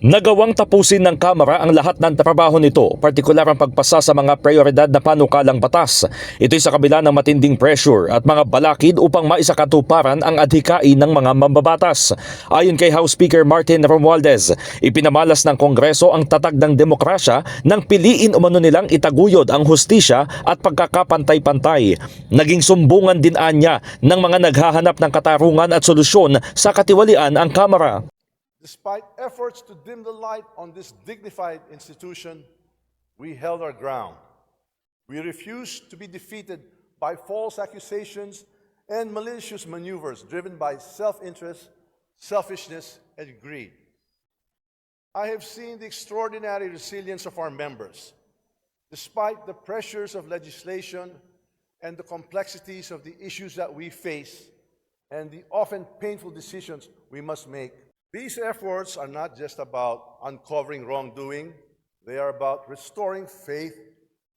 Nagawang tapusin ng Kamara ang lahat ng trabaho nito, partikular ang pagpasa sa mga prioridad na panukalang batas. Ito'y sa kabila ng matinding pressure at mga balakid upang maisakatuparan ang adhikain ng mga mambabatas. Ayon kay House Speaker Martin Romualdez, ipinamalas ng Kongreso ang tatag ng demokrasya nang piliin umano nilang itaguyod ang hustisya at pagkakapantay-pantay. Naging sumbungan din anya ng mga naghahanap ng katarungan at solusyon sa katiwalian ang Kamara. Despite efforts to dim the light on this dignified institution, we held our ground. We refused to be defeated by false accusations and malicious maneuvers driven by self-interest, selfishness, and greed. I have seen the extraordinary resilience of our members. Despite the pressures of legislation and the complexities of the issues that we face and the often painful decisions we must make, these efforts are not just about uncovering wrongdoing, they are about restoring faith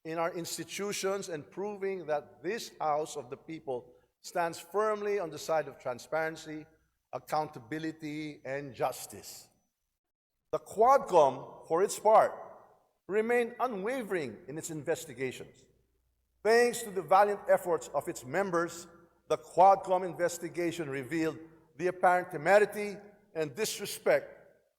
in our institutions and proving that this House of the People stands firmly on the side of transparency, accountability, and justice. The Quadcom, for its part, remained unwavering in its investigations. Thanks to the valiant efforts of its members, the Quadcom investigation revealed the apparent temerity and disrespect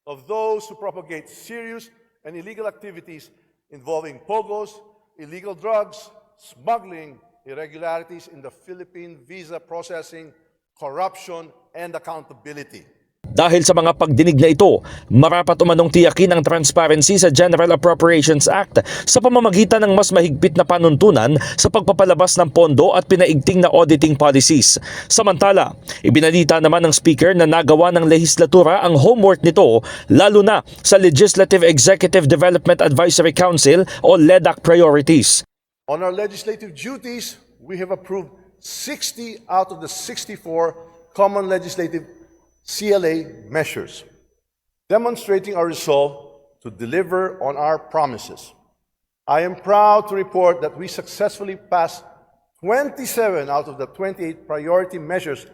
of those who propagate serious and illegal activities involving pogos, illegal drugs, smuggling, irregularities in the Philippine visa processing, corruption, and accountability. Dahil sa mga pagdinig na ito, marapat umanong tiyakin ang transparency sa General Appropriations Act sa pamamagitan ng mas mahigpit na panuntunan sa pagpapalabas ng pondo at pinaigting na auditing policies. Samantala, ibinalita naman ng Speaker na nagawa ng lehislatura ang homework nito lalo na sa Legislative Executive Development Advisory Council o LEDAC priorities. On our legislative duties, we have approved 60 out of the 64 common legislative CLA measures, demonstrating our resolve to deliver on our promises. I am proud to report that we successfully passed 27 out of the 28 priority measures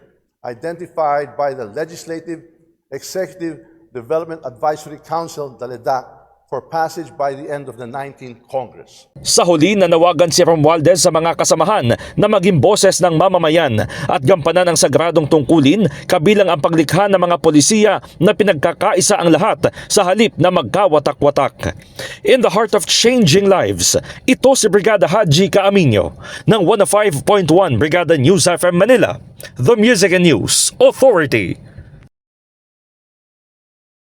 identified by the Legislative Executive Development Advisory Council, the LEDAC, for passage by the end of the 19th Congress. Sa huli, nanawagan si Romualdez sa mga kasamahan na maging boses ng mamamayan at gampanan ang sagradong tungkulin kabilang ang paglikha ng mga polisiya na pinagkakaisa ang lahat sa halip na magkawatak-watak. In the heart of changing lives, ito si Brigada Haji Caaminio ng 105.1 Brigada News FM Manila, The Music and News Authority.